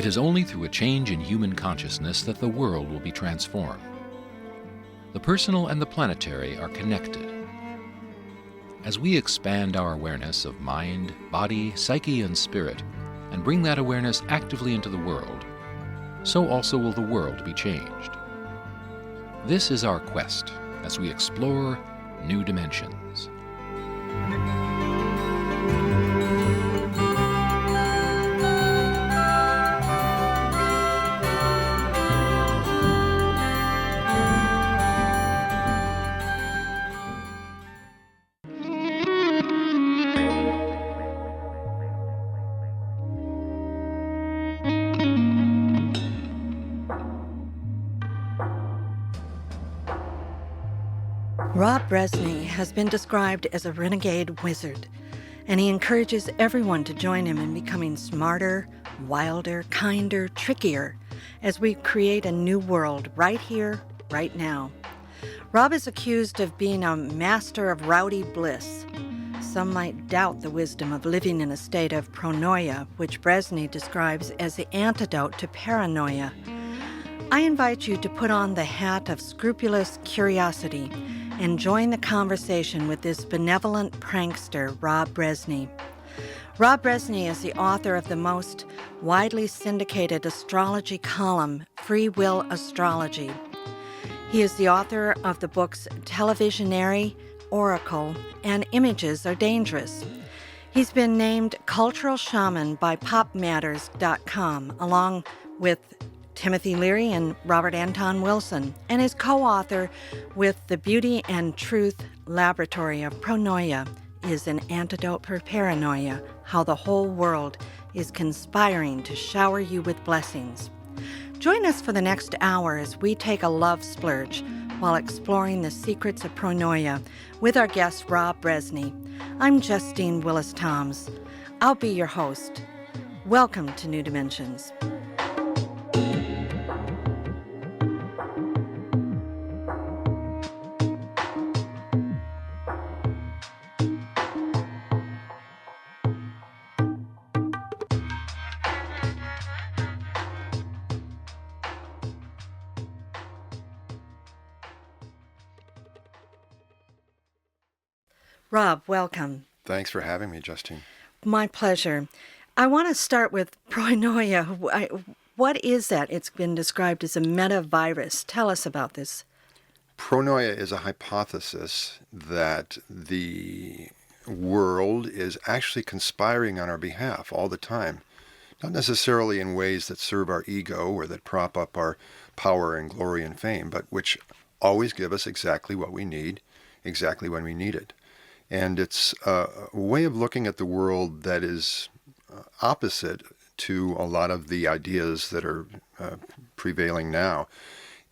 It is only through a change in human consciousness that the world will be transformed. The personal and the planetary are connected. As we expand our awareness of mind, body, psyche, and spirit, and bring that awareness actively into the world, so also will the world be changed. This is our quest as we explore new dimensions. Rob Brezsny has been described as a renegade wizard, and he encourages everyone to join him in becoming smarter, wilder, kinder, trickier, as we create a new world right here, right now. Rob is accused of being a master of rowdy bliss. Some might doubt the wisdom of living in a state of pronoia, which Brezsny describes as the antidote to paranoia. I invite you to put on the hat of scrupulous curiosity and join the conversation with this benevolent prankster, Rob Brezsny. Rob Brezsny is the author of the most widely syndicated astrology column, Free Will Astrology. He is the author of the books Televisionary, Oracle, and Images Are Dangerous. He's been named Cultural Shaman by PopMatters.com, along with Timothy Leary and Robert Anton Wilson, and is co-author with The Beauty and Truth Laboratory of Pronoia is an Antidote for Paranoia, How the Whole World is Conspiring to Shower You with Blessings. Join us for the next hour as we take a love splurge while exploring the secrets of pronoia with our guest Rob Brezsny. I'm Justine Toms. I'll be your host. Welcome to New Dimensions. Rob, welcome. Thanks for having me, Justine. My pleasure. I want to start with pronoia. What is that? It's been described as a metavirus. Tell us about this. Pronoia is a hypothesis that the world is actually conspiring on our behalf all the time. Not necessarily in ways that serve our ego or that prop up our power and glory and fame, but which always give us exactly what we need, exactly when we need it. And it's a way of looking at the world that is opposite to a lot of the ideas that are prevailing now.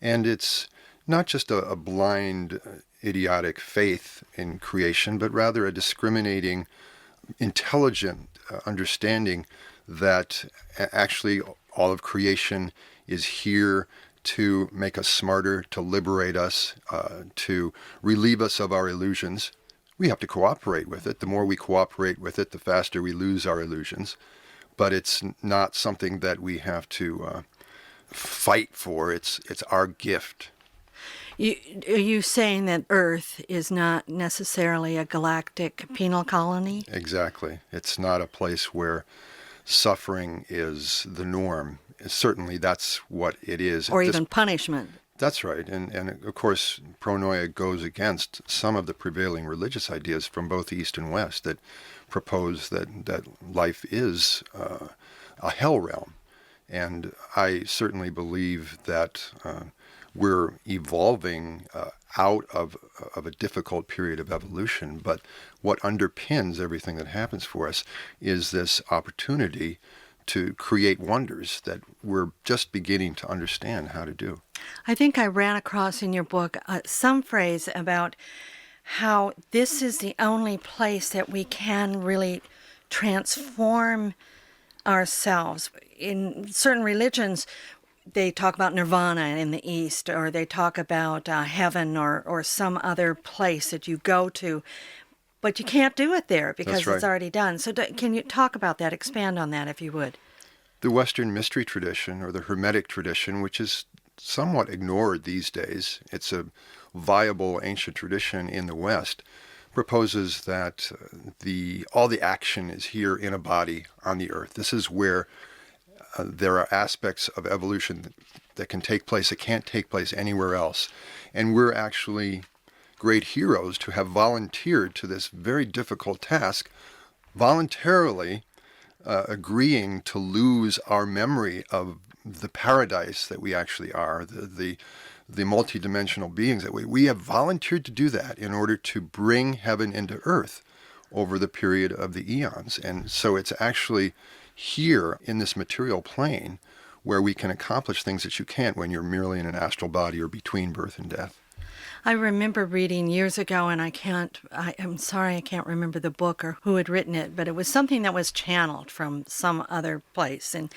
And it's not just a blind, idiotic faith in creation, but rather a discriminating, intelligent understanding that actually all of creation is here to make us smarter, to liberate us, to relieve us of our illusions. We have to cooperate with it. The more we cooperate with it, the faster we lose our illusions. But it's not something that we have to fight for. It's our gift. Are you saying that Earth is not necessarily a galactic penal colony? Exactly. It's not a place where suffering is the norm. Certainly that's what it is. Or even punishment. That's right. And of course, pronoia goes against some of the prevailing religious ideas from both East and West that propose that life is a hell realm. And I certainly believe that we're evolving out of a difficult period of evolution. But what underpins everything that happens for us is this opportunity to create wonders that we're just beginning to understand how to do. I think I ran across in your book some phrase about how this is the only place that we can really transform ourselves. In certain religions, they talk about nirvana in the East, or they talk about heaven or some other place that you go to. But you can't do it there because That's right. It's already done. So can you talk about that, expand on that if you would? the Western mystery tradition, or the Hermetic tradition, which is somewhat ignored these days, it's a viable ancient tradition in the West, proposes that all the action is here in a body on the earth. This is where there are aspects of evolution that can take place that can't take place anywhere else. And we're actually great heroes to have volunteered to this very difficult task, voluntarily agreeing to lose our memory of the paradise that we actually are, the multidimensional beings that we have volunteered to do that in order to bring heaven into earth over the period of the eons. And so it's actually here in this material plane where we can accomplish things that you can't when you're merely in an astral body or between birth and death. I remember reading years ago, and I'm sorry I can't remember the book or who had written it, but it was something that was channeled from some other place. And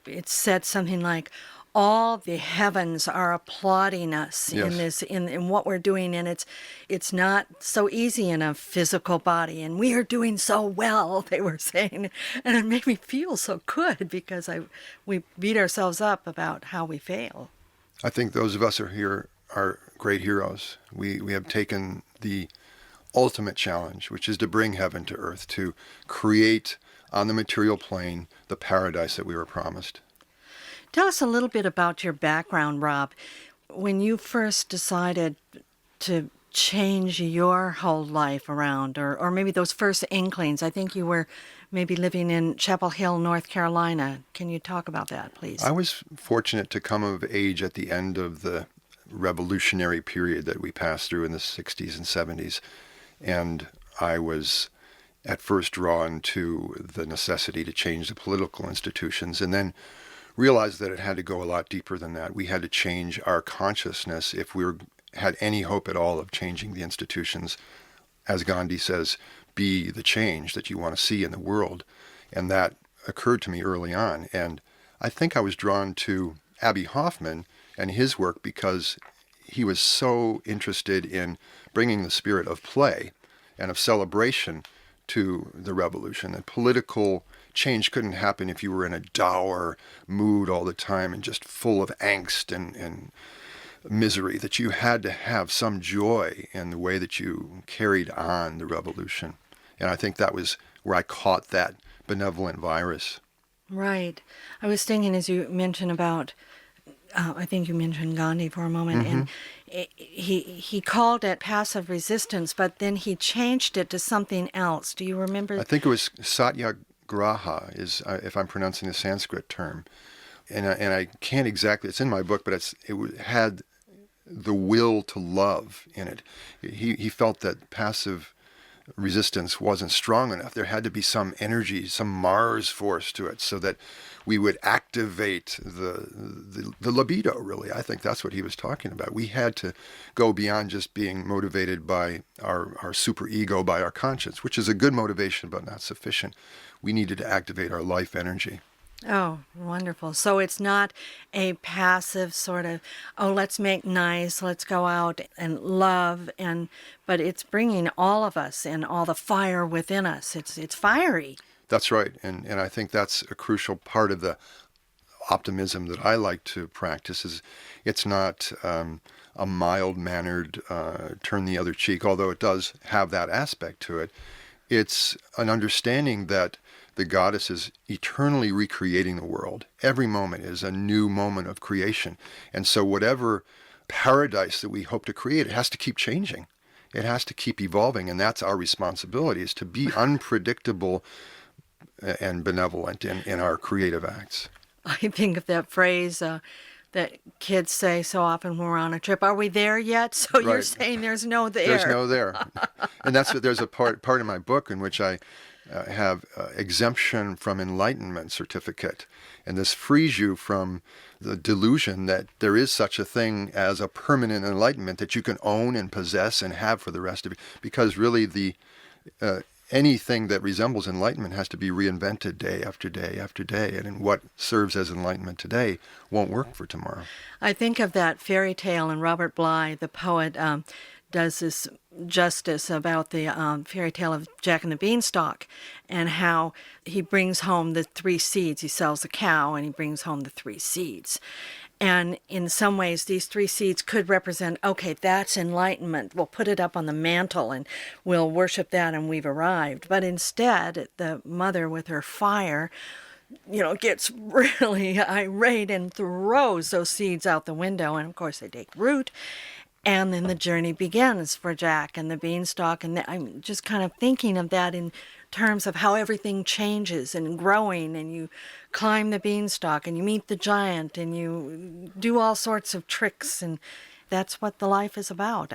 it said something like, all the heavens are applauding us Yes. in this, in what we're doing, and it's not so easy in a physical body, and we are doing so well, they were saying, and it made me feel so good because we beat ourselves up about how we fail. I think those of us who are here are great heroes. We have taken the ultimate challenge, which is to bring heaven to earth, to create on the material plane the paradise that we were promised. Tell us a little bit about your background, Rob. When you first decided to change your whole life around, or maybe those first inklings, I think you were maybe living in Chapel Hill, North Carolina. Can you talk about that, please? I was fortunate to come of age at the end of the revolutionary period that we passed through in the 60s and 70s. And I was at first drawn to the necessity to change the political institutions, and then realized that it had to go a lot deeper than that. We had to change our consciousness if we had any hope at all of changing the institutions. As Gandhi says, be the change that you want to see in the world. And that occurred to me early on. And I think I was drawn to Abbie Hoffman and his work because he was so interested in bringing the spirit of play and of celebration to the revolution. That political change couldn't happen if you were in a dour mood all the time and just full of angst and misery, that you had to have some joy in the way that you carried on the revolution. And I think that was where I caught that benevolent virus. Right. I was thinking, as you mentioned about, I think you mentioned Gandhi for a moment, Mm-hmm. and he called it passive resistance, but then he changed it to something else. Do you remember? I think it was Satyagraha, if I'm pronouncing the Sanskrit term. And I can't exactly, it's in my book, but it had the will to love in it. He felt that passive resistance wasn't strong enough. There had to be some energy, some Mars force to it, so that we would activate the libido, really. I think that's what he was talking about. We had to go beyond just being motivated by our superego, by our conscience, which is a good motivation, but not sufficient. We needed to activate our life energy. Oh, wonderful. So it's not a passive sort of, oh, let's make nice, let's go out and love, but it's bringing all of us and all the fire within us. It's fiery. That's right. And I think that's a crucial part of the optimism that I like to practice. Is it's not a mild-mannered turn the other cheek, although it does have that aspect to it. It's an understanding that the goddess is eternally recreating the world. Every moment is a new moment of creation. And so whatever paradise that we hope to create, it has to keep changing. It has to keep evolving. And that's our responsibility, is to be unpredictable and benevolent in our creative acts. I think of that phrase that kids say so often when we're on a trip, are we there yet? So you're Right. saying there's no there. There's no there. And that's what there's a part in my book in which I have exemption from enlightenment certificate. And this frees you from the delusion that there is such a thing as a permanent enlightenment that you can own and possess and have for the rest of it. Because really anything that resembles enlightenment has to be reinvented day after day after day. And what serves as enlightenment today won't work for tomorrow. I think of that fairy tale in Robert Bly, the poet, does this justice about the fairy tale of Jack and the Beanstalk, and how he brings home the 3 seeds. He sells a cow and he brings home the 3 seeds. And in some ways, these 3 seeds could represent, okay, that's enlightenment. We'll put it up on the mantle and we'll worship that and we've arrived. But instead, the mother with her fire, gets really irate and throws those seeds out the window. And of course, they take root. And then the journey begins for Jack and the Beanstalk. And I'm just kind of thinking of that in terms of how everything changes and growing, and you climb the beanstalk and you meet the giant and you do all sorts of tricks, and that's what the life is about.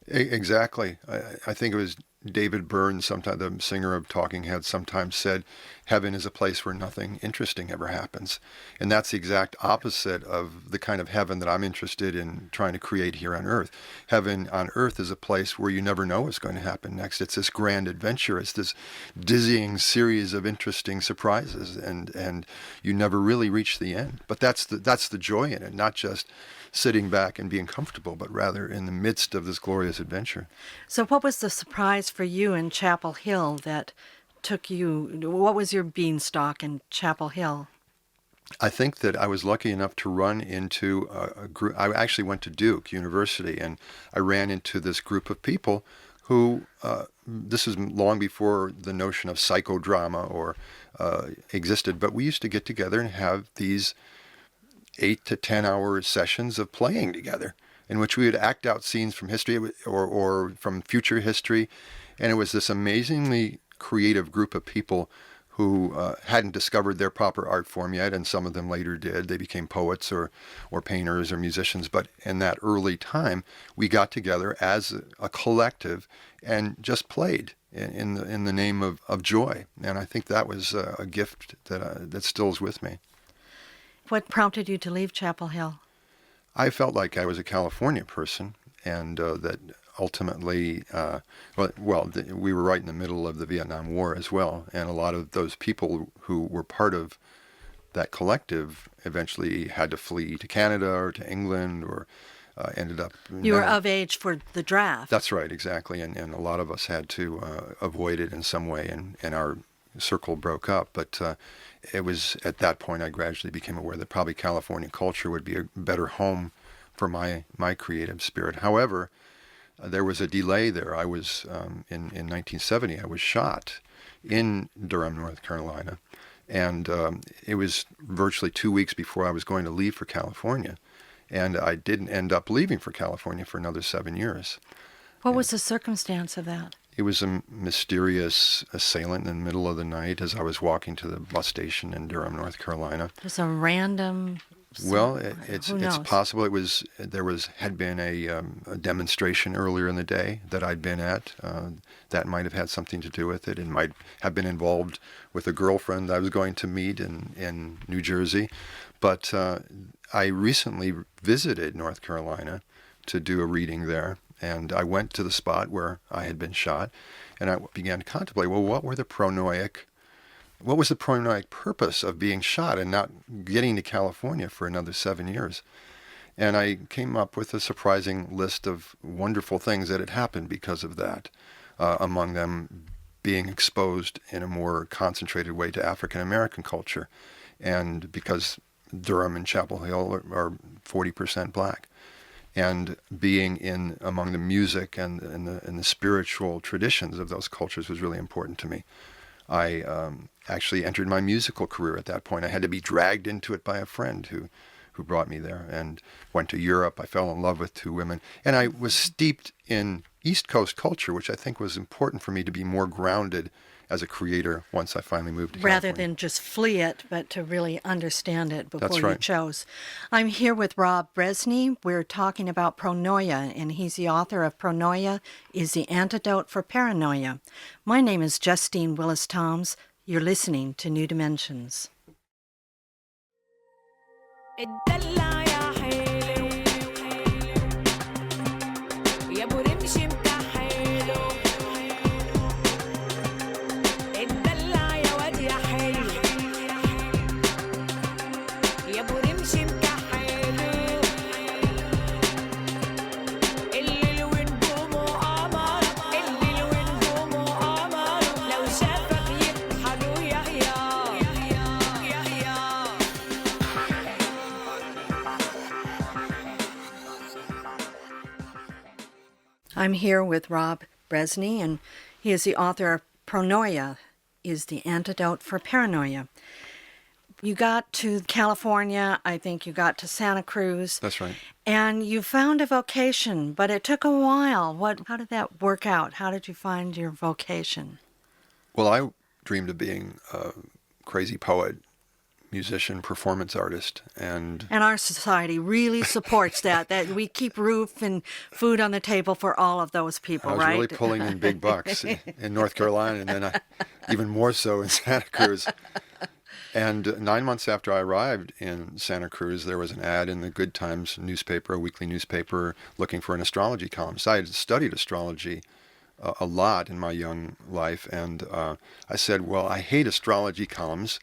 Exactly. I think it was David Byrne, sometimes the singer of Talking Heads, sometimes said, heaven is a place where nothing interesting ever happens. And that's the exact opposite of the kind of heaven that I'm interested in trying to create here on earth. Heaven on earth is a place where you never know what's going to happen next. It's this grand adventure. It's this dizzying series of interesting surprises, and you never really reach the end. But that's the joy in it, not just sitting back and being comfortable, but rather in the midst of this glorious adventure. So what was the surprise for you in Chapel Hill that took you, what was your beanstalk in Chapel Hill? I think that I was lucky enough to run into a group. I actually went to Duke University, and I ran into this group of people who, this is long before the notion of psychodrama or existed, but we used to get together and have these 8 to 10 hour sessions of playing together, in which we would act out scenes from history or from future history. And it was this amazingly creative group of people who hadn't discovered their proper art form yet, and some of them later did. They became poets or painters or musicians. But in that early time, we got together as a collective and just played in the name of joy. And I think that was a gift that still is with me. What prompted you to leave Chapel Hill? I felt like I was a California person, and that ultimately, we were right in the middle of the Vietnam War as well, and a lot of those people who were part of that collective eventually had to flee to Canada or to England, or ended up... You were of age for the draft. That's right, exactly, and a lot of us had to avoid it in some way, and our circle broke up, but it was at that point I gradually became aware that probably California culture would be a better home for my creative spirit. However, there was a delay there. I was, in 1970, I was shot in Durham, North Carolina, and it was virtually 2 weeks before I was going to leave for California, and I didn't end up leaving for California for another 7 years. What was the circumstance of that? It was a mysterious assailant in the middle of the night as I was walking to the bus station in Durham, North Carolina. Just a random... Well, it's possible. There had been a demonstration earlier in the day that I'd been at that might have had something to do with it. It might have been involved with a girlfriend I was going to meet in New Jersey. But I recently visited North Carolina to do a reading there. And I went to the spot where I had been shot, and I began to contemplate, well, what was the pronoic purpose of being shot and not getting to California for another 7 years? And I came up with a surprising list of wonderful things that had happened because of that, among them being exposed in a more concentrated way to African American culture, and because Durham and Chapel Hill are 40% black. And being among the music and the spiritual traditions of those cultures was really important to me. I actually entered my musical career at that point. I had to be dragged into it by a friend who brought me there, and went to Europe. I fell in love with 2 women. And I was steeped in East Coast culture, which I think was important for me to be more grounded as a creator once I finally moved to California. Rather than just flee it, but to really understand it before That's right. you chose. I'm here with Rob Brezsny. We're talking about pronoia, and he's the author of Pronoia is the Antidote for Paranoia. My name is Justine Toms. You're listening to New Dimensions. I'm here with Rob Brezsny, and he is the author of Pronoia is the Antidote for Paranoia. You got to California, I think you got to Santa Cruz. That's right. And you found a vocation, but it took a while. How did that work out? How did you find your vocation? Well, I dreamed of being a crazy poet, musician, performance artist, and our society really supports that we keep roof and food on the table for all of those people, I was right? really pulling in big bucks in North Carolina, and then even more so in Santa Cruz. And 9 months after I arrived in Santa Cruz, there was an ad in the Good Times newspaper, a weekly newspaper, looking for an astrology columnist. I had studied astrology a lot in my young life, and I said, well, I hate astrology columns.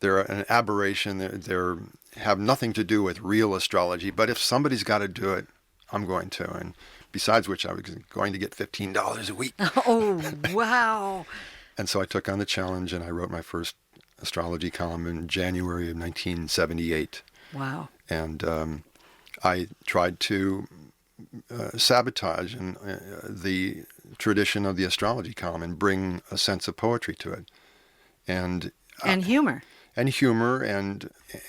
They're an aberration. They have nothing to do with real astrology. But if somebody's got to do it, I'm going to. And besides which, I was going to get $15 a week. Oh, wow. And so I took on the challenge, and I wrote my first astrology column in January of 1978. Wow. And I tried to sabotage the tradition of the astrology column and bring a sense of poetry to it. And humor. And humor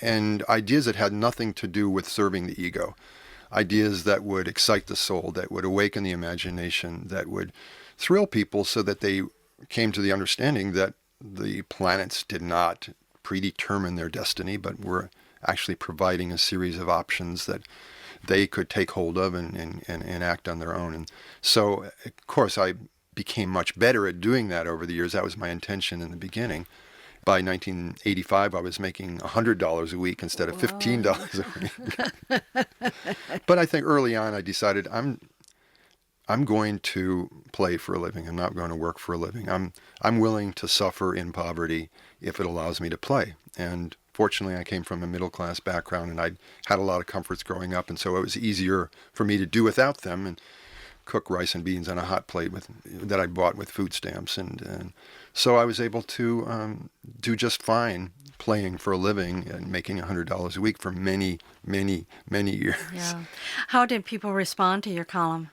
and ideas that had nothing to do with serving the ego. Ideas that would excite the soul, that would awaken the imagination, that would thrill people so that they came to the understanding that the planets did not predetermine their destiny, but were actually providing a series of options that they could take hold of and act on their own. And so, of course, I became much better at doing that over the years. That was my intention in the beginning. By 1985, I was making $100 a week instead of $15 a week. But I think early on, I decided I'm going to play for a living. I'm not going to work for a living. I'm willing to suffer in poverty if it allows me to play. And fortunately, I came from a middle-class background, and I had a lot of comforts growing up, and so it was easier for me to do without them and cook rice and beans on a hot plate that I bought with food stamps. And so I was able to do just fine playing for a living and making $100 a week for many, many, many years. Yeah. How did people respond to your column?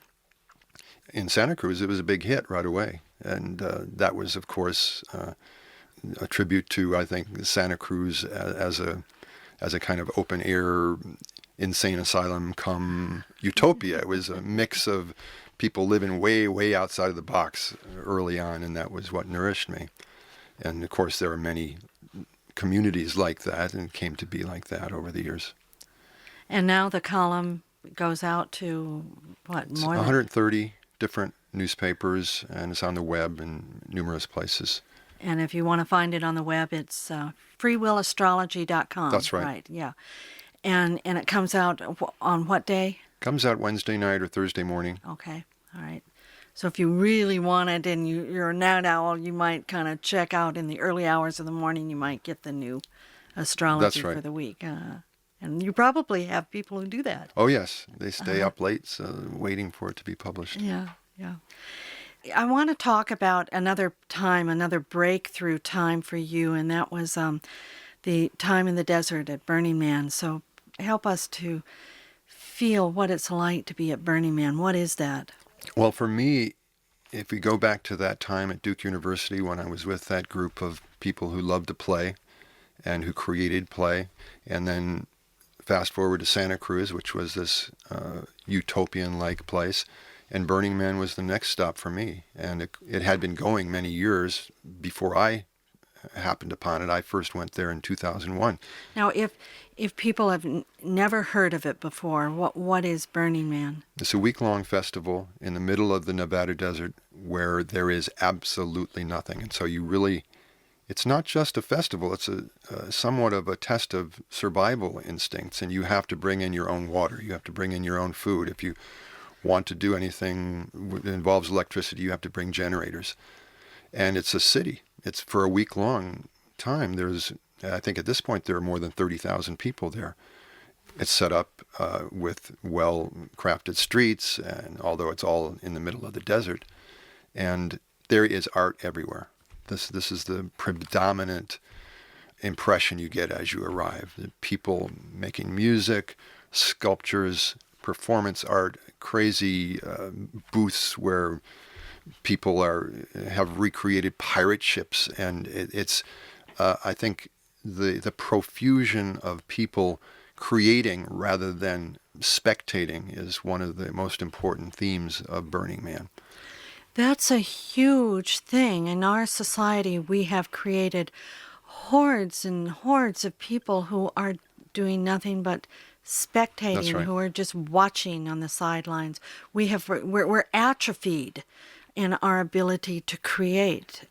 In Santa Cruz, it was a big hit right away. And that was, of course, a tribute to, I think, Santa Cruz as a kind of open-air insane asylum come utopia. It was a mix of people living way, way outside of the box early on, and that was what nourished me. And, of course, there are many communities like that and came to be like that over the years. And now the column goes out to, what, more 130 different newspapers, and it's on the web in numerous places. And if you want to find it on the web, it's freewillastrology.com. That's right. Right, yeah. And it comes out on what day? Comes out Wednesday night or Thursday morning. Okay, all right. So if you really want it and you're a night owl, you might kind of check out in the early hours of the morning. You might get the new astrology for the week. And you probably have people who do that. Oh, yes. They stay up late waiting for it to be published. Yeah, yeah. I want to talk about another breakthrough time for you, and that was the time in the desert at Burning Man. So help us to feel what it's like to be at Burning Man. What is that? Well, for me, if we go back to that time at Duke University when I was with that group of people who loved to play and who created play, and then fast forward to Santa Cruz, which was this utopian-like place, and Burning Man was the next stop for me. And it had been going many years before I happened upon it. I first went there in 2001. Now, if people have never heard of it before, what is Burning Man? It's a week-long festival in the middle of the Nevada desert where there is absolutely nothing. And so it's not just a festival, it's somewhat of a test of survival instincts, and you have to bring in your own water, you have to bring in your own food. If you want to do anything that involves electricity, you have to bring generators. And it's a city. It's for a week-long time. I think at this point there are more than 30,000 people there. It's set up with well-crafted streets, and although it's all in the middle of the desert, and there is art everywhere. This is the predominant impression you get as you arrive. The people making music, sculptures, performance art, crazy booths where people have recreated pirate ships, and it's I think the profusion of people creating rather than spectating is one of the most important themes of Burning Man. That's a huge thing. In our society, we have created hordes and hordes of people who are doing nothing but spectating, That's right. who are just watching on the sidelines. We're atrophied in our ability to create.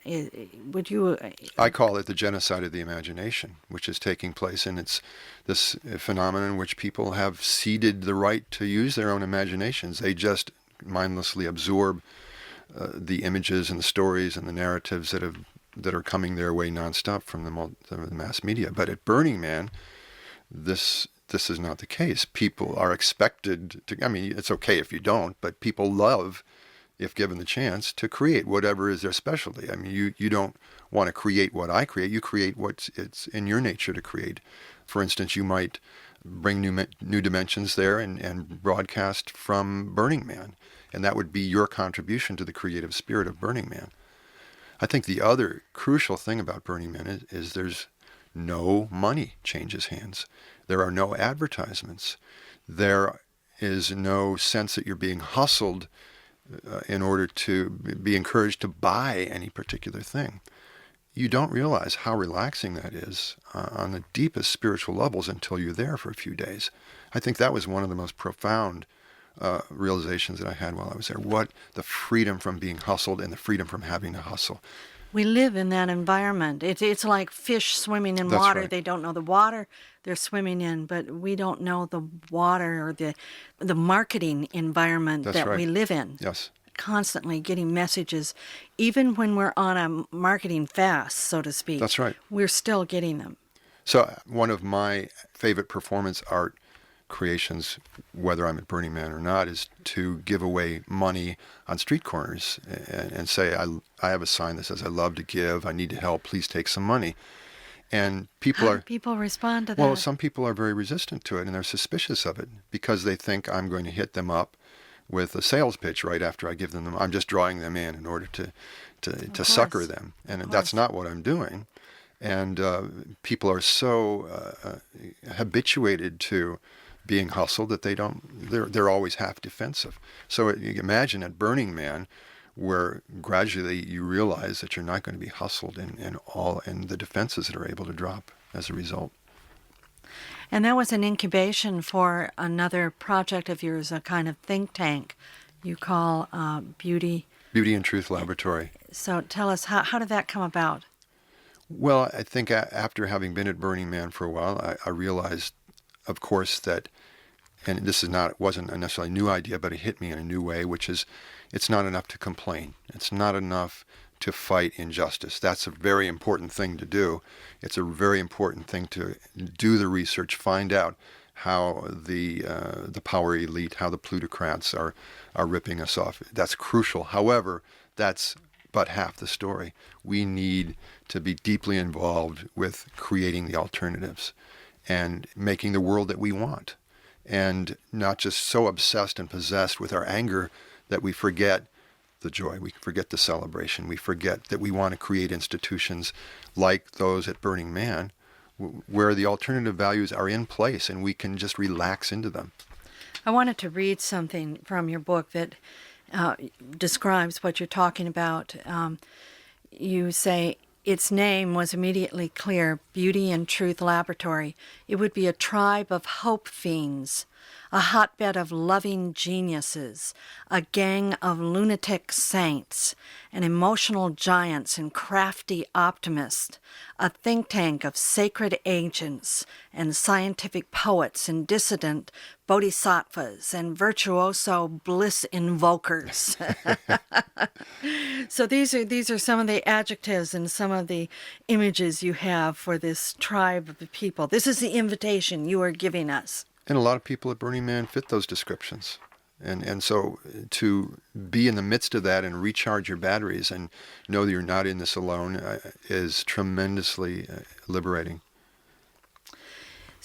Would you? I call it the genocide of the imagination, which is taking place, and it's this phenomenon in which people have ceded the right to use their own imaginations. They just mindlessly absorb the images and the stories and the narratives that are coming their way nonstop from the mass media. But at Burning Man, this is not the case. People are expected to. I mean, it's okay if you don't, but people love, if given the chance, to create whatever is their specialty. I mean, you don't want to create what I create. You create it's in your nature to create. For instance, you might bring new dimensions there and broadcast from Burning Man, and that would be your contribution to the creative spirit of Burning Man. I think the other crucial thing about Burning Man is there's no money changes hands. There are no advertisements. There is no sense that you're being hustled in order to be encouraged to buy any particular thing. You don't realize how relaxing that is on the deepest spiritual levels until you're there for a few days. I think that was one of the most profound realizations that I had while I was there. What the freedom from being hustled and the freedom from having to hustle. We live in that environment. It's like fish swimming in That's water. right. They don't know the water they're swimming in, but we don't know the water or the marketing environment That's that right. we live in. Yes. Constantly getting messages, even when we're on a marketing fast, so to speak. That's right. We're still getting them. So one of my favorite performance art creations, whether I'm at Burning Man or not, is to give away money on street corners and say, I have a sign that says, I love to give, I need to help, please take some money. And How do people respond to that? Well, some people are very resistant to it, and they're suspicious of it because they think I'm going to hit them up with a sales pitch right after I give them. I'm just drawing them in order to sucker them, and that's not what I'm doing. And people are so habituated to being hustled that they're always half defensive. So you can imagine at Burning Man, where gradually you realize that you're not going to be hustled and the defenses that are able to drop as a result. And that was an incubation for another project of yours, a kind of think tank you call Beauty and Truth Laboratory. So tell us, how did that come about? Well, I think after having been at Burning Man for a while, I realized, of course, that, and this wasn't a necessarily new idea, but it hit me in a new way, which is it's not enough to complain. It's not enough to fight injustice. That's a very important thing to do. It's a very important thing to do the research, find out how the power elite, how the plutocrats are ripping us off. That's crucial. However, that's but half the story. We need to be deeply involved with creating the alternatives and making the world that we want, and not just so obsessed and possessed with our anger that we forget the joy, we forget the celebration, we forget that we want to create institutions like those at Burning Man where the alternative values are in place and we can just relax into them. I wanted to read something from your book that describes what you're talking about. You say, its name was immediately clear, Beauty and Truth Laboratory. It would be a tribe of hope fiends, a hotbed of loving geniuses, a gang of lunatic saints, and emotional giants and crafty optimists, a think tank of sacred agents and scientific poets and dissident bodhisattvas and virtuoso bliss invokers. So these are some of the adjectives and some of the images you have for this tribe of people. This is the invitation you are giving us. And a lot of people at Burning Man fit those descriptions. And so to be in the midst of that and recharge your batteries and know that you're not in this alone is tremendously liberating.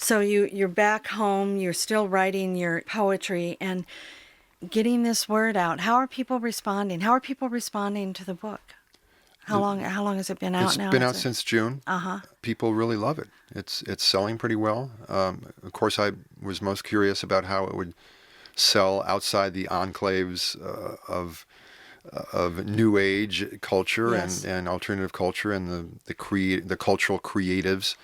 So you're back home, you're still writing your poetry and getting this word out. How are people responding? How are people responding to the book? How long has it been out now? It's been out since June. Uh-huh. People really love it. It's selling pretty well. Of course, I was most curious about how it would sell outside the enclaves of New Age culture Yes. and alternative culture and the cultural creatives.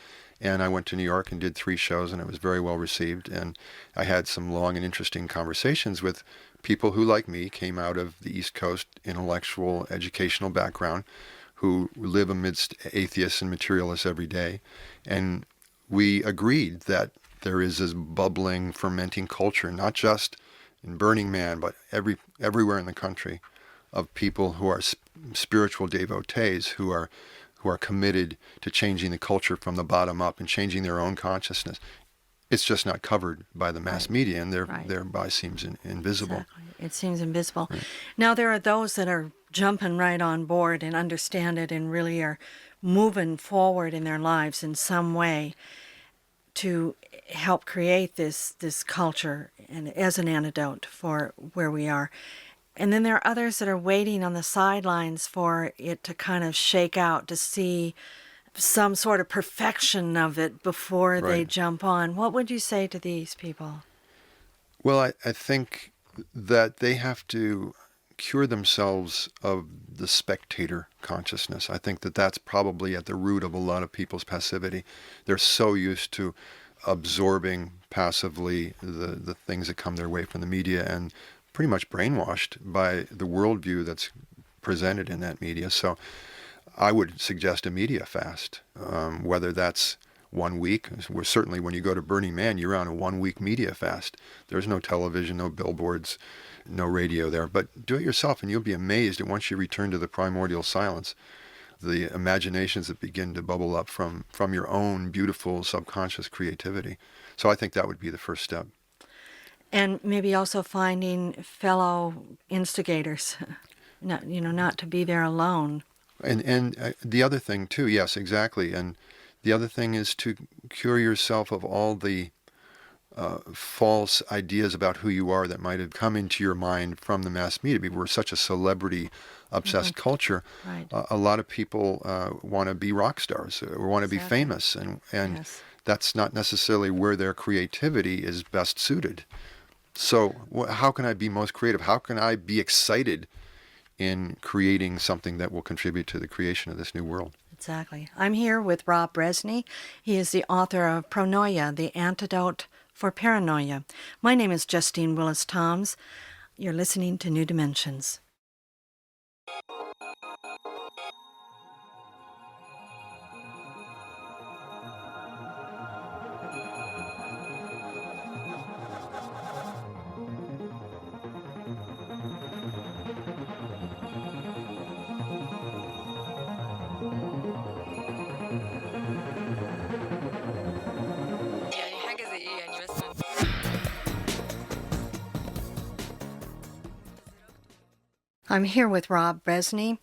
And I went to New York and did 3 shows, and it was very well received. And I had some long and interesting conversations with people who, like me, came out of the East Coast intellectual, educational background, who live amidst atheists and materialists every day. And we agreed that there is this bubbling, fermenting culture, not just in Burning Man, but everywhere in the country, of people who are spiritual devotees, who are committed to changing the culture from the bottom up and changing their own consciousness. It's just not covered by the mass media, and thereby seems invisible. Exactly. It seems invisible. Right. Now, there are those that are jumping right on board and understand it and really are moving forward in their lives in some way to help create this culture and as an antidote for where we are. And then there are others that are waiting on the sidelines for it to kind of shake out, to see some sort of perfection of it before they jump on. What would you say to these people? Well, I think that they have to cure themselves of the spectator consciousness. I think that that's probably at the root of a lot of people's passivity. They're so used to absorbing passively the things that come their way from the media and pretty much brainwashed by the worldview that's presented in that media. So I would suggest a media fast, whether that's 1 week. Certainly when you go to Burning Man, you're on a 1-week media fast. There's no television, no billboards, no radio there. But do it yourself, and you'll be amazed. And once you return to the primordial silence, the imaginations that begin to bubble up from your own beautiful subconscious creativity. So I think that would be the first step. And maybe also finding fellow instigators, not to be there alone. And the other thing too, yes, exactly. And the other thing is to cure yourself of all the false ideas about who you are that might have come into your mind from the mass media. We're such a celebrity-obsessed culture. Right. A lot of people want to be rock stars or want to be famous, and Yes. that's not necessarily where their creativity is best suited. So how can I be most creative? How can I be excited in creating something that will contribute to the creation of this new world? Exactly. I'm here with Rob Brezsny. He is the author of Pronoia, The Antidote for Paranoia. My name is Justine Toms. You're listening to New Dimensions. I'm here with Rob Brezsny.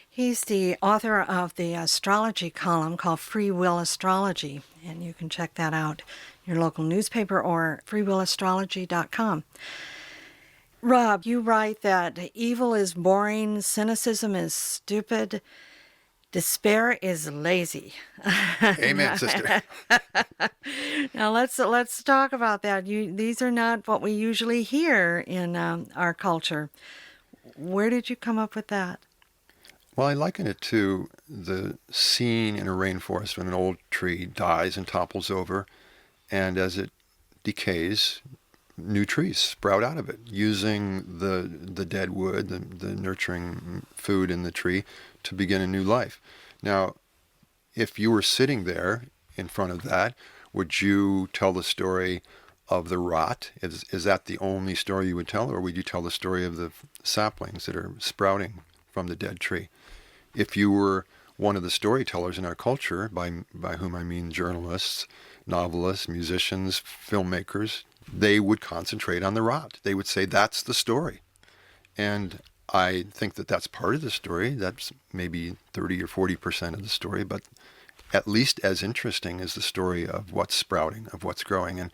He's the author of the astrology column called Free Will Astrology, and you can check that out in your local newspaper or freewillastrology.com. Rob, you write that evil is boring, cynicism is stupid, despair is lazy. Amen, sister. Now let's talk about that. These are not what we usually hear in our culture. Where did you come up with that? Well, I liken it to the scene in a rainforest when an old tree dies and topples over, and as it decays, new trees sprout out of it, using the dead wood, the nurturing food in the tree, to begin a new life. Now, if you were sitting there in front of that, would you tell the story of the rot? Is that the only story you would tell, or would you tell the story of the saplings that are sprouting from the dead tree? If you were one of the storytellers in our culture, by whom I mean journalists, novelists, musicians, filmmakers, they would concentrate on the rot. They would say, that's the story. And I think that that's part of the story. That's maybe 30 or 40% of the story, but at least as interesting as the story of what's sprouting, of what's growing. And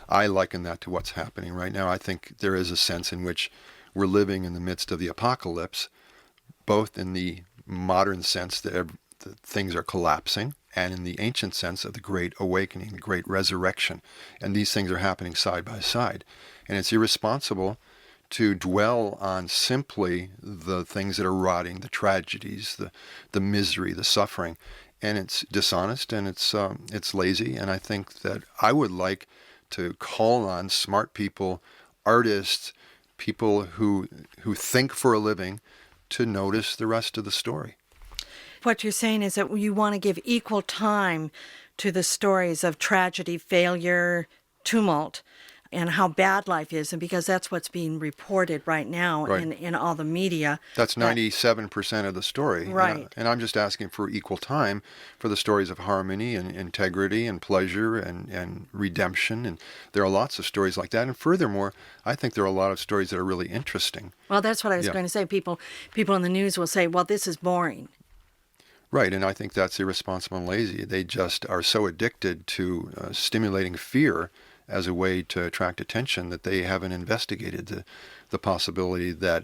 I liken that to what's happening right now. I think there is a sense in which we're living in the midst of the apocalypse, both in the modern sense that things are collapsing, and in the ancient sense of the great awakening, the great resurrection. And these things are happening side by side. And it's irresponsible to dwell on simply the things that are rotting, the tragedies, the misery, the suffering. And it's dishonest, and it's lazy. And I think that I would like to call on smart people, artists, people who think for a living, to notice the rest of the story. What you're saying is that you want to give equal time to the stories of tragedy, failure, tumult, and how bad life is, and because that's what's being reported right now in all the media. That's 97% of the story. Right. And I'm just asking for equal time for the stories of harmony and integrity and pleasure and redemption. And there are lots of stories like that. And furthermore, I think there are a lot of stories that are really interesting. Well, that's what I was going to say. People in the news will say, well, this is boring. Right, and I think that's irresponsible and lazy. They just are so addicted to stimulating fear as a way to attract attention that they haven't investigated the possibility that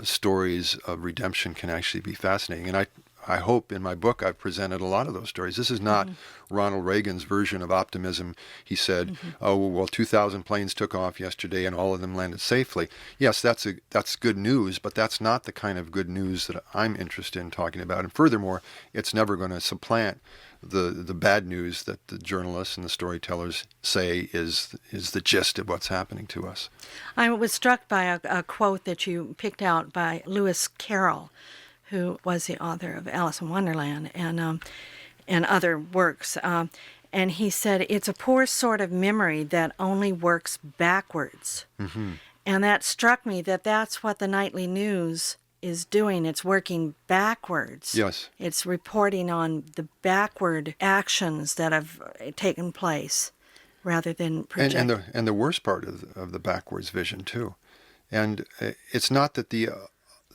stories of redemption can actually be fascinating. And I hope in my book I've presented a lot of those stories. This is not Ronald Reagan's version of optimism. He said, oh, well, 2,000 planes took off yesterday and all of them landed safely. Yes, that's good news, but that's not the kind of good news that I'm interested in talking about. And furthermore, it's never going to supplant the bad news that the journalists and the storytellers say is the gist of what's happening to us. I was struck by a quote that you picked out by Lewis Carroll, who was the author of Alice in Wonderland and other works. And he said, it's a poor sort of memory that only works backwards. Mm-hmm. And that struck me that's what the nightly news is doing. It's working backwards. Yes. It's reporting on the backward actions that have taken place rather than project. And the worst part of the backwards vision, too. And it's not that the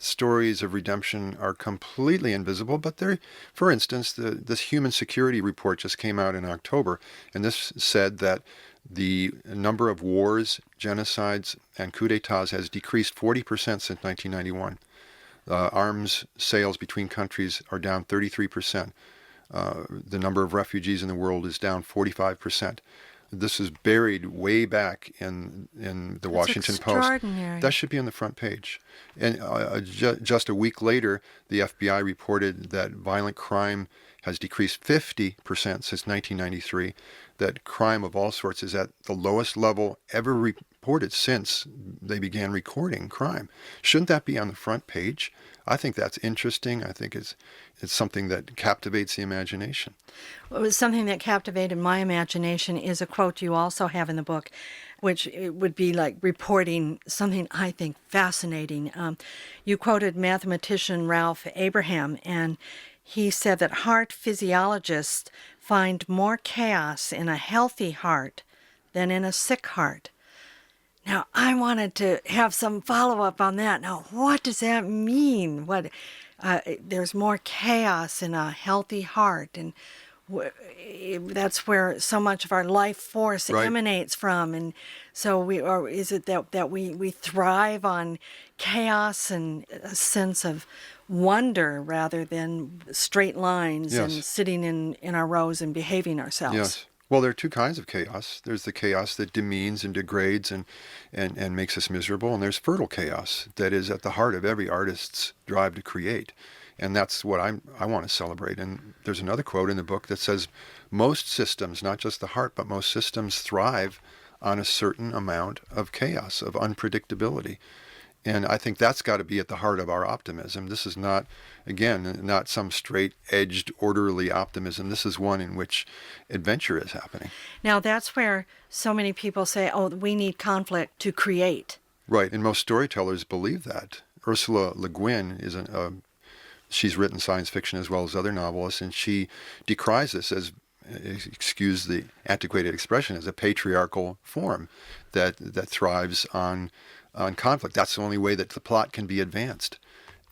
stories of redemption are completely invisible, but they're, for instance, this human security report just came out in October, and this said that the number of wars, genocides, and coups d'etats has decreased 40% since 1991. Arms sales between countries are down 33%. The number of refugees in the world is down 45%. This is buried way back in the Washington Post. That should be on the front page. And just a week later, the FBI reported that violent crime has decreased 50% since 1993, that crime of all sorts is at the lowest level ever reported since they began recording crime. Shouldn't that be on the front page? I think that's interesting. I think it's something that captivates the imagination. Well, something that captivated my imagination is a quote you also have in the book, which it would be like reporting something I think fascinating. You quoted mathematician Ralph Abraham, and he said that heart physiologists find more chaos in a healthy heart than in a sick heart. Now, I wanted to have some follow-up on that. Now, what does that mean? There's more chaos in a healthy heart, and that's where so much of our life force emanates from. And so, is it that we thrive on chaos and a sense of wonder rather than straight lines and sitting in our rows and behaving ourselves? Yes. Well, there are two kinds of chaos. There's the chaos that demeans and degrades and makes us miserable, and there's fertile chaos that is at the heart of every artist's drive to create. And that's what I want to celebrate. And there's another quote in the book that says, most systems, not just the heart, but most systems thrive on a certain amount of chaos, of unpredictability. And I think that's got to be at the heart of our optimism. This is not, again, not some straight-edged, orderly optimism. This is one in which adventure is happening. Now, that's where so many people say, oh, we need conflict to create. Right, and most storytellers believe that. Ursula Le Guin is she's written science fiction as well as other novelists, and she decries this as, excuse the antiquated expression, as a patriarchal form that thrives on conflict. That's the only way that the plot can be advanced.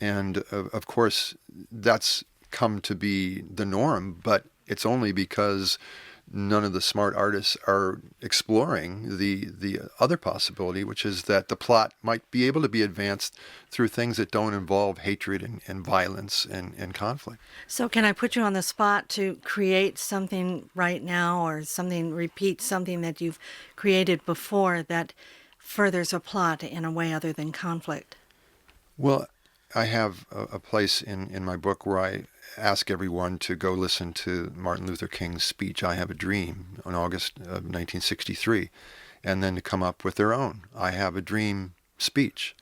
And of course, that's come to be the norm, but it's only because none of the smart artists are exploring the other possibility, which is that the plot might be able to be advanced through things that don't involve hatred and violence and conflict. So can I put you on the spot to create something right now, or repeat something that you've created before that furthers a plot in a way other than conflict? Well, I have a place in my book where I ask everyone to go listen to Martin Luther King's speech, I Have a Dream, in August of 1963, and then to come up with their own I Have a Dream speech.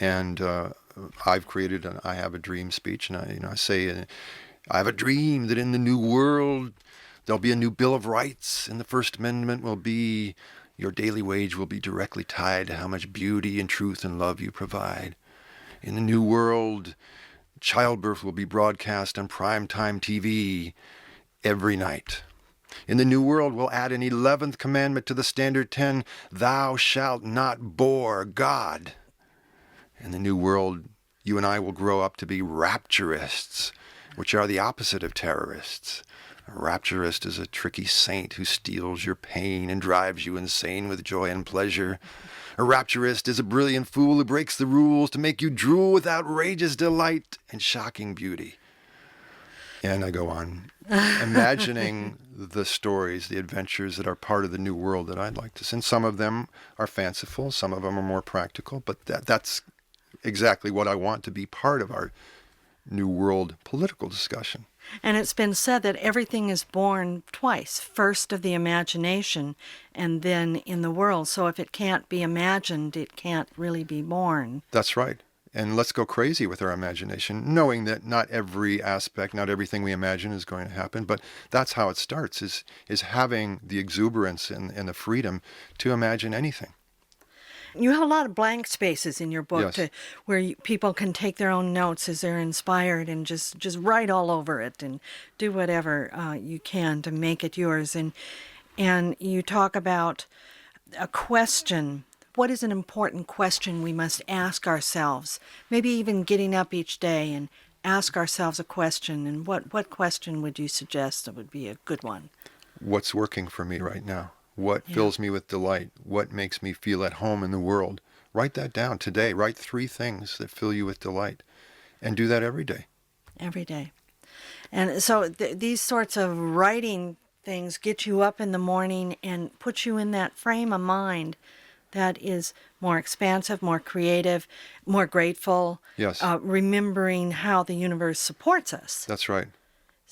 And I've created an I Have a Dream speech, and I say, I have a dream that in the new world there'll be a new Bill of Rights, and the First Amendment will be your daily wage will be directly tied to how much beauty and truth and love you provide. In the new world, childbirth will be broadcast on primetime TV every night. In the new world, we'll add an 11th commandment to the standard 10, thou shalt not bore God. In the new world, you and I will grow up to be rapturists, which are the opposite of terrorists. A rapturist is a tricky saint who steals your pain and drives you insane with joy and pleasure. A rapturist is a brilliant fool who breaks the rules to make you drool with outrageous delight and shocking beauty. And I go on, imagining the stories, the adventures that are part of the new world that I'd like to see. And some of them are fanciful, some of them are more practical, but that's exactly what I want to be part of our new world political discussion. And it's been said that everything is born twice, first of the imagination and then in the world. So if it can't be imagined, it can't really be born. That's right. And let's go crazy with our imagination, knowing that not every aspect, not everything we imagine is going to happen, but that's how it starts, is having the exuberance and the freedom to imagine anything. You have a lot of blank spaces in your book, Yes. where people can take their own notes as they're inspired and just write all over it and do whatever you can to make it yours. And you talk about a question. What is an important question we must ask ourselves? Maybe even getting up each day and ask ourselves a question. And what question would you suggest that would be a good one? What's working for me right now? What fills me with delight? What makes me feel at home in the world? Write that down today. Write 3 things that fill you with delight. And do that every day. Every day. And so these sorts of writing things get you up in the morning and put you in that frame of mind that is more expansive, more creative, more grateful. Yes. Remembering how the universe supports us. That's right.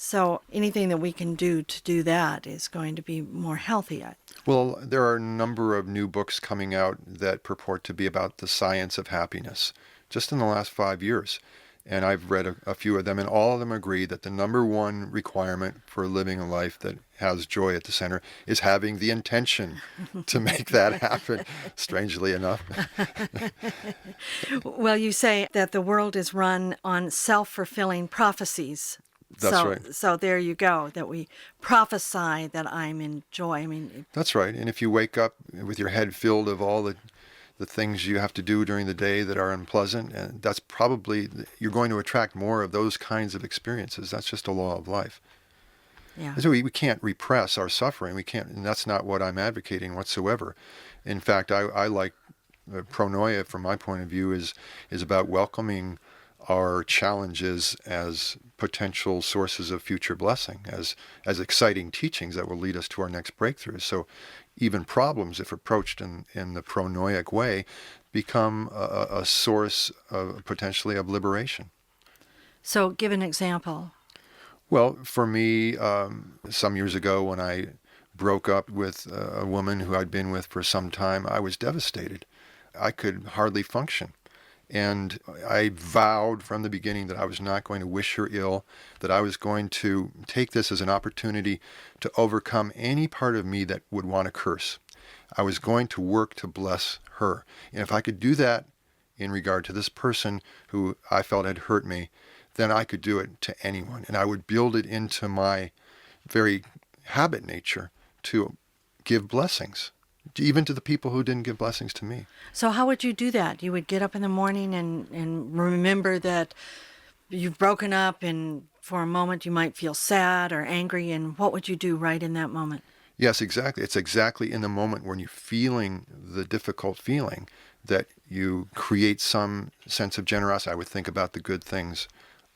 So anything that we can do to do that is going to be more healthy. Well, there are a number of new books coming out that purport to be about the science of happiness, just in the last 5 years. And I've read a few of them, and all of them agree that the number one requirement for living a life that has joy at the center is having the intention to make that happen, strangely enough. Well, you say that the world is run on self-fulfilling prophecies. That's right. So there you go, that we prophesy that I'm in joy. I mean, that's right. And if you wake up with your head filled of all the things you have to do during the day that are unpleasant, and that's probably, you're going to attract more of those kinds of experiences. That's just a law of life. yeah. So we can't repress our suffering. We can't, and that's not what I'm advocating whatsoever. In fact, I like pronoia, from my point of view, is about welcoming our challenges as potential sources of future blessing, as exciting teachings that will lead us to our next breakthroughs. So even problems, if approached in the pronoic way, become a source of potentially of liberation. So give an example. Well, for me, some years ago when I broke up with a woman who I'd been with for some time, I was devastated. I could hardly function. And I vowed from the beginning that I was not going to wish her ill, that I was going to take this as an opportunity to overcome any part of me that would want to curse. I was going to work to bless her. And if I could do that in regard to this person who I felt had hurt me, then I could do it to anyone. And I would build it into my very habit nature to give blessings, even to the people who didn't give blessings to me. So how would you do that? You would get up in the morning and remember that you've broken up and for a moment you might feel sad or angry, and what would you do right in that moment? Yes, exactly. It's exactly in the moment when you're feeling the difficult feeling that you create some sense of generosity. I would think about the good things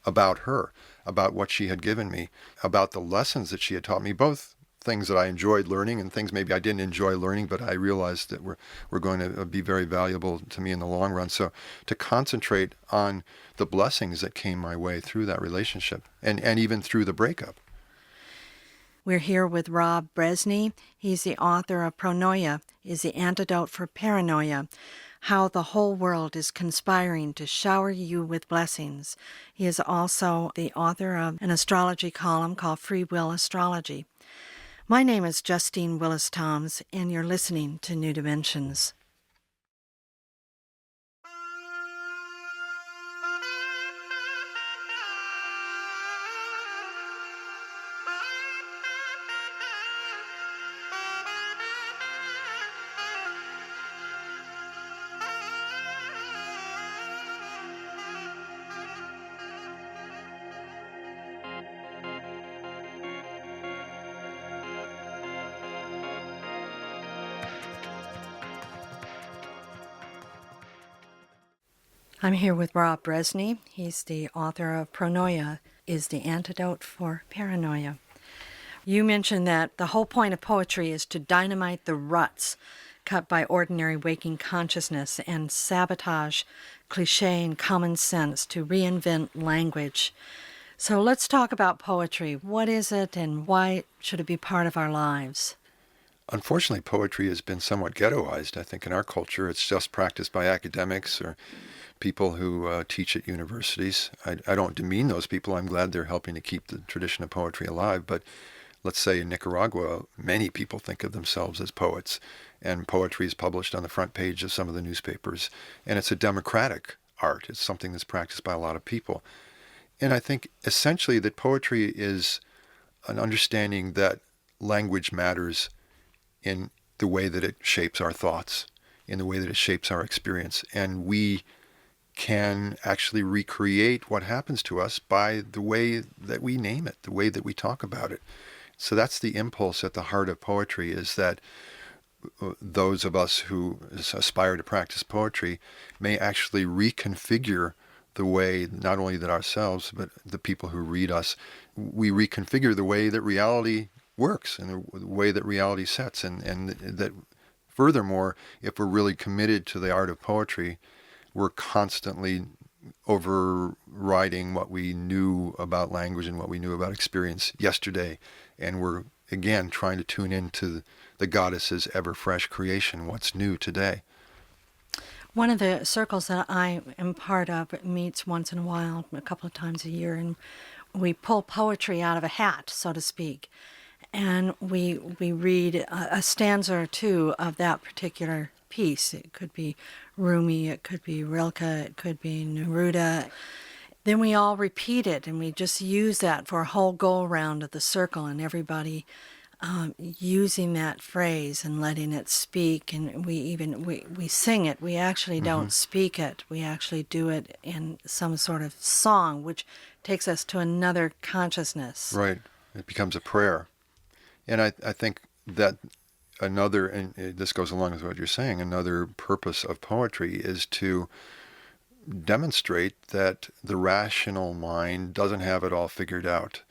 about her, about what she had given me, about the lessons that she had taught me, both things that I enjoyed learning and things maybe I didn't enjoy learning, but I realized that were going to be very valuable to me in the long run. So to concentrate on the blessings that came my way through that relationship and even through the breakup. We're here with Rob Brezsny. He's the author of Pronoia is the Antidote for Paranoia, How the Whole World is Conspiring to Shower You with Blessings. He is also the author of an astrology column called Free Will Astrology. My name is Justine Toms, and you're listening to New Dimensions. I'm here with Rob Brezsny. He's the author of Pronoia is the Antidote for Paranoia. You mentioned that the whole point of poetry is to dynamite the ruts cut by ordinary waking consciousness and sabotage cliché and common sense to reinvent language. So let's talk about poetry. What is it and why should it be part of our lives? Unfortunately, poetry has been somewhat ghettoized. I think in our culture it's just practiced by academics or people who teach at universities. I don't demean those people. I'm glad they're helping to keep the tradition of poetry alive. But let's say in Nicaragua, many people think of themselves as poets, and poetry is published on the front page of some of the newspapers. And it's a democratic art. It's something that's practiced by a lot of people. And I think essentially that poetry is an understanding that language matters in the way that it shapes our thoughts, in the way that it shapes our experience. And we can actually recreate what happens to us by the way that we name it, the way that we talk about it. So that's the impulse at the heart of poetry, is that those of us who aspire to practice poetry may actually reconfigure the way, not only that ourselves, but the people who read us, we reconfigure the way that reality works and the way that reality sets. And that furthermore, if we're really committed to the art of poetry, we're constantly overriding what we knew about language and what we knew about experience yesterday. And we're, again, trying to tune into the goddess's ever-fresh creation, what's new today. One of the circles that I am part of meets once in a while, a couple of times a year, and we pull poetry out of a hat, so to speak. And we read a stanza or two of that particular piece. It could be Rumi, it could be Rilke, it could be Neruda. Then we all repeat it, and we just use that for a whole go-around of the circle, and everybody using that phrase and letting it speak. And we sing it. We actually don't speak it. We actually do it in some sort of song, which takes us to another consciousness. Right. It becomes a prayer. And I think that another, and this goes along with what you're saying, another purpose of poetry is to demonstrate that the rational mind doesn't have it all figured out.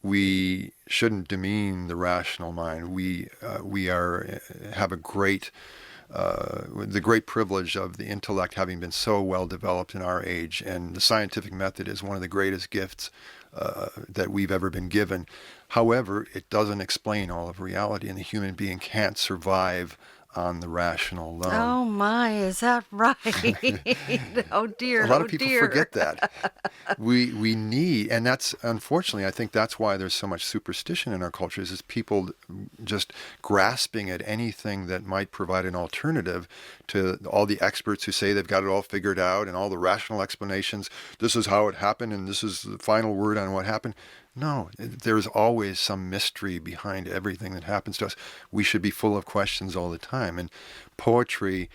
We shouldn't demean the rational mind. We have a great, the great privilege of the intellect having been so well developed in our age, and the scientific method is one of the greatest gifts that we've ever been given. However, it doesn't explain all of reality, and the human being can't survive on the rational alone. Oh my, is that right? Oh dear, a lot of people forget that. We need, and that's, unfortunately, I think that's why there's so much superstition in our cultures, is people just grasping at anything that might provide an alternative to all the experts who say they've got it all figured out and all the rational explanations. This is how it happened and this is the final word on what happened. No, there's always some mystery behind everything that happens to us. We should be full of questions all the time. And poetry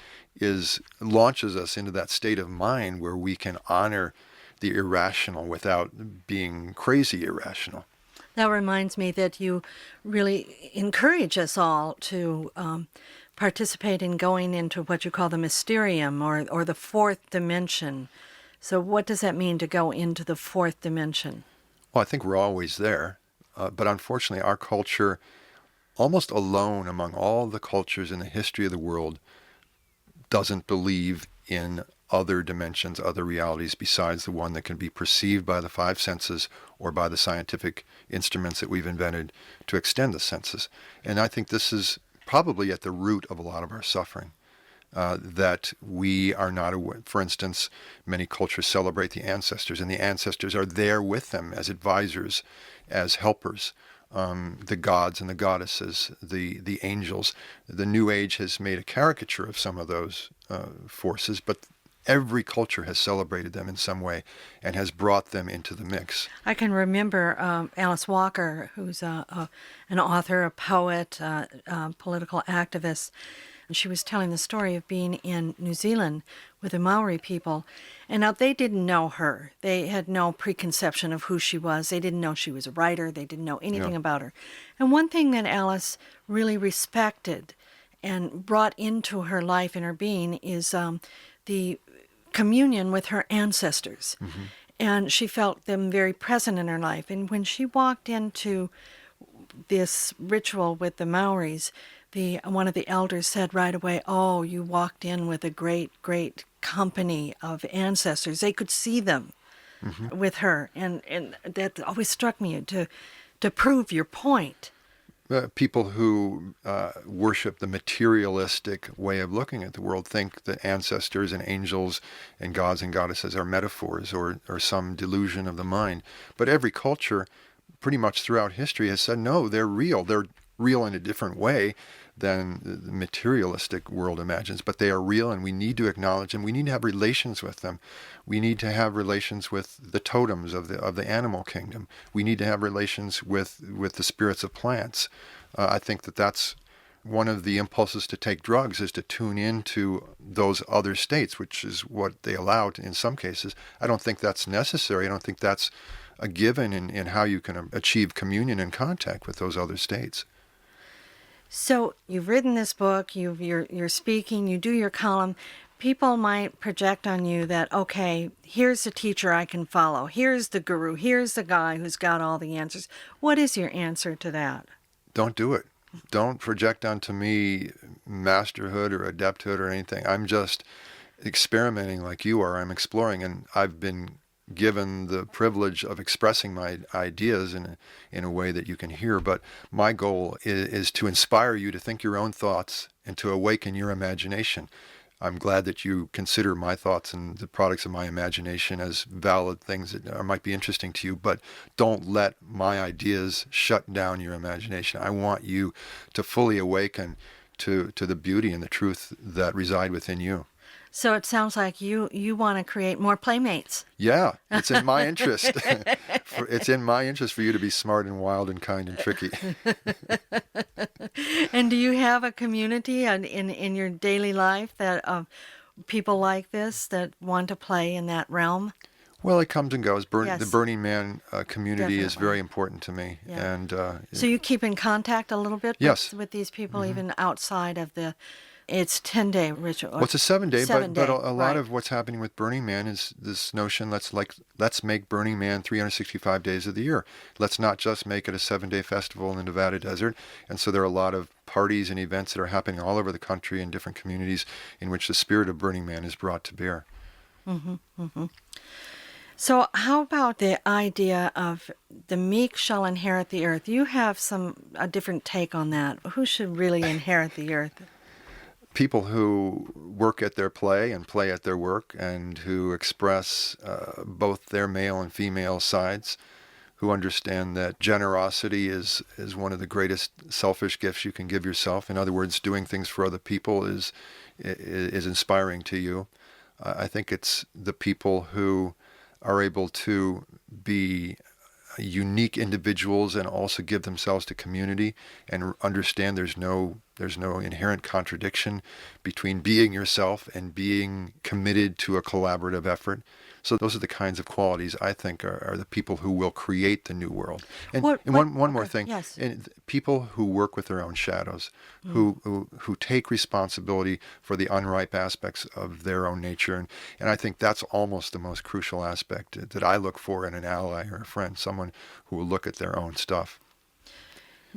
launches us into that state of mind where we can honor the irrational without being crazy irrational. That reminds me that you really encourage us all to participate in going into what you call the mysterium or the fourth dimension. So what does that mean to go into the fourth dimension? Well, I think we're always there, but unfortunately our culture, almost alone among all the cultures in the history of the world, doesn't believe in other dimensions, other realities besides the one that can be perceived by the five senses or by the scientific instruments that we've invented to extend the senses. And I think this is probably at the root of a lot of our suffering, that we are not aware. For instance, many cultures celebrate the ancestors, and the ancestors are there with them as advisors, as helpers. The gods and the goddesses, the angels. The New Age has made a caricature of some of those forces, but every culture has celebrated them in some way and has brought them into the mix. I can remember Alice Walker, who's an author, a poet, political activist. And she was telling the story of being in New Zealand with the Maori people. And now they didn't know her. They had no preconception of who she was. They didn't know she was a writer. They didn't know anything about her. And one thing that Alice really respected and brought into her life and her being is the communion with her ancestors. Mm-hmm. And she felt them very present in her life. And when she walked into this ritual with the Maoris, one of the elders said right away, "Oh, you walked in with a great, great company of ancestors." They could see them with her. And that always struck me to prove your point. People who worship the materialistic way of looking at the world think that ancestors and angels and gods and goddesses are metaphors or some delusion of the mind. But every culture, pretty much throughout history, has said, no, they're real. They're real in a different way than the materialistic world imagines, but they are real, and we need to acknowledge them. We need to have relations with them. We need to have relations with the totems of the animal kingdom. We need to have relations with the spirits of plants. I think that's one of the impulses to take drugs, is to tune into those other states, which is what they allow in some cases. I don't think that's necessary. I don't think that's a given in how you can achieve communion and contact with those other states. So you've written this book, you're speaking, you do your column. People might project on you that, okay, here's the teacher I can follow. Here's the guru. Here's the guy who's got all the answers. What is your answer to that? Don't do it. Don't project onto me masterhood or adepthood or anything. I'm just experimenting like you are. I'm exploring, and I've been given the privilege of expressing my ideas in a way that you can hear. But my goal is to inspire you to think your own thoughts and to awaken your imagination. I'm glad that you consider my thoughts and the products of my imagination as valid things that might be interesting to you, but don't let my ideas shut down your imagination. I want you to fully awaken to the beauty and the truth that reside within you. So it sounds like you want to create more playmates. Yeah, it's in my interest. It's in my interest for you to be smart and wild and kind and tricky. And do you have a community in your daily life that of people like this that want to play in that realm? Well, it comes and goes. Yes. The Burning Man community Definitely. is very important to me. Yeah. And so you keep in contact a little bit Yes. with these people, even outside of it's 10-day ritual. Well, it's a 7-day, but a lot right. of what's happening with Burning Man is this notion, let's make Burning Man 365 days of the year. Let's not just make it a 7-day festival in the Nevada desert. And so there are a lot of parties and events that are happening all over the country in different communities in which the spirit of Burning Man is brought to bear. Mm-hmm, mm-hmm. So how about the idea of the meek shall inherit the earth? You have a different take on that. Who should really inherit the earth? People who work at their play and play at their work, and who express both their male and female sides, who understand that generosity is one of the greatest selfish gifts you can give yourself. In other words, doing things for other people is inspiring to you. I think it's the people who are able to be unique individuals and also give themselves to community and understand there's no inherent contradiction between being yourself and being committed to a collaborative effort. So those are the kinds of qualities I think are the people who will create the new world. And, What- and what- one more okay, thing. yes. And people who work with their own shadows, who take responsibility for the unripe aspects of their own nature. And I think that's almost the most crucial aspect that I look for in an ally or a friend, someone who will look at their own stuff.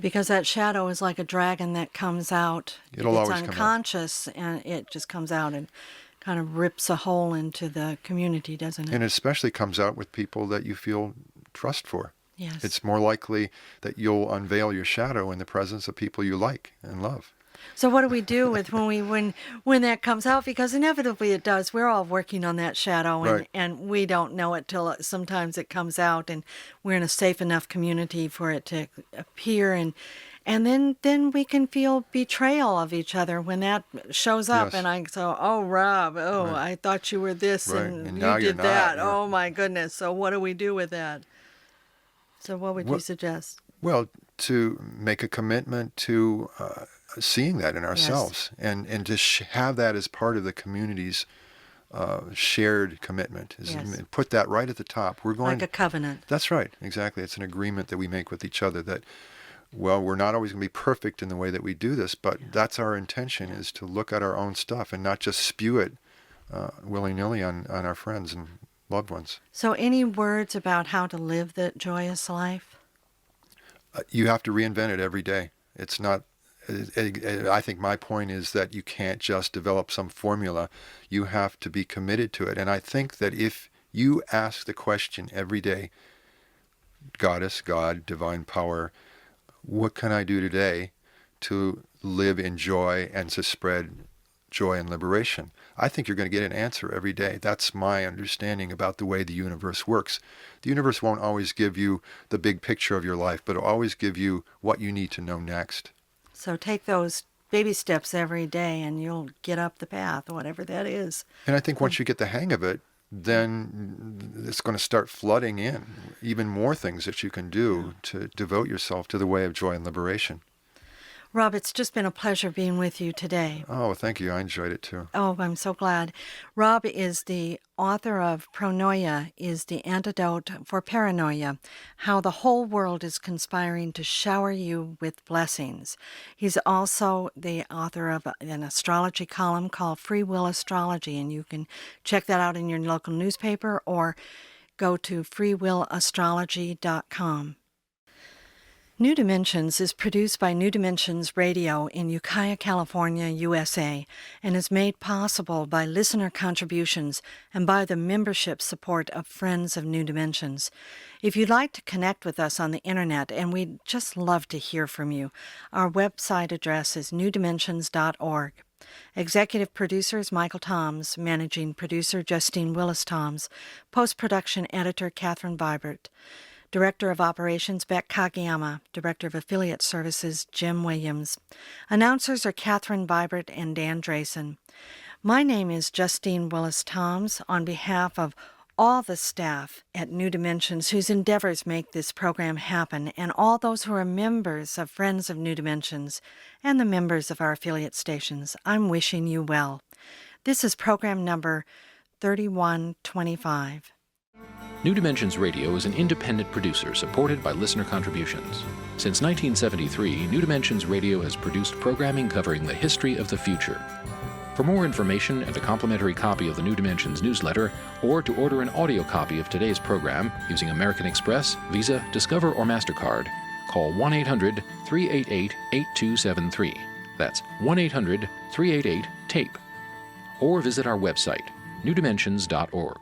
Because that shadow is like a dragon that comes out. It'll always come out. It's unconscious, and it just comes out and kind of rips a hole into the community, doesn't it? And it especially comes out with people that you feel trust for. Yes. It's more likely that you'll unveil your shadow in the presence of people you like and love. So what do we do with when that comes out? Because inevitably it does. We're all working on that shadow, and, Right. and we don't know it till sometimes it comes out, and we're in a safe enough community for it to appear, and then we can feel betrayal of each other when that shows up. Yes. And I go, oh, Rob, Right. I thought you were this, Right. and And you now you're did that. not. Oh my goodness. So what do we do with that? So what would you suggest? Well, to make a commitment to seeing that in ourselves, and to have that as part of the community's shared commitment. Yes. Put that right at the top. We're going Like a covenant. That's right, exactly. It's an agreement that we make with each other that, well, we're not always going to be perfect in the way that we do this, but that's our intention, is to look at our own stuff and not just spew it willy-nilly on our friends and loved ones. So any words about how to live the joyous life? You have to reinvent it every day. It's not, I think my point is that you can't just develop some formula. You have to be committed to it. And I think that if you ask the question every day, Goddess, God, divine power, what can I do today to live in joy and to spread joy and liberation? I think you're going to get an answer every day. That's my understanding about the way the universe works. The universe won't always give you the big picture of your life, but it'll always give you what you need to know next. So take those baby steps every day and you'll get up the path, whatever that is. And I think once you get the hang of it, then it's going to start flooding in even more things that you can do to devote yourself to the way of joy and liberation. Rob, it's just been a pleasure being with you today. Oh, thank you. I enjoyed it too. Oh, I'm so glad. Rob is the author of Pronoia is the Antidote for Paranoia, How the Whole World is Conspiring to Shower You with Blessings. He's also the author of an astrology column called Free Will Astrology, and you can check that out in your local newspaper or go to freewillastrology.com. New Dimensions is produced by New Dimensions Radio in Ukiah, California, USA, and is made possible by listener contributions and by the membership support of Friends of New Dimensions. If you'd like to connect with us on the internet, and we'd just love to hear from you, our website address is newdimensions.org. Executive producers Michael Toms, managing producer Justine Toms, post-production editor Catherine Vibert, Director of Operations, Beck Kageyama. Director of Affiliate Services, Jim Williams. Announcers are Catherine Vibert and Dan Drayson. My name is Justine Toms. On behalf of all the staff at New Dimensions whose endeavors make this program happen, and all those who are members of Friends of New Dimensions and the members of our affiliate stations, I'm wishing you well. This is program number 3125. New Dimensions Radio is an independent producer supported by listener contributions. Since 1973, New Dimensions Radio has produced programming covering the history of the future. For more information and a complimentary copy of the New Dimensions newsletter, or to order an audio copy of today's program using American Express, Visa, Discover, or MasterCard, call 1-800-388-8273. That's 1-800-388-TAPE. Or visit our website, newdimensions.org.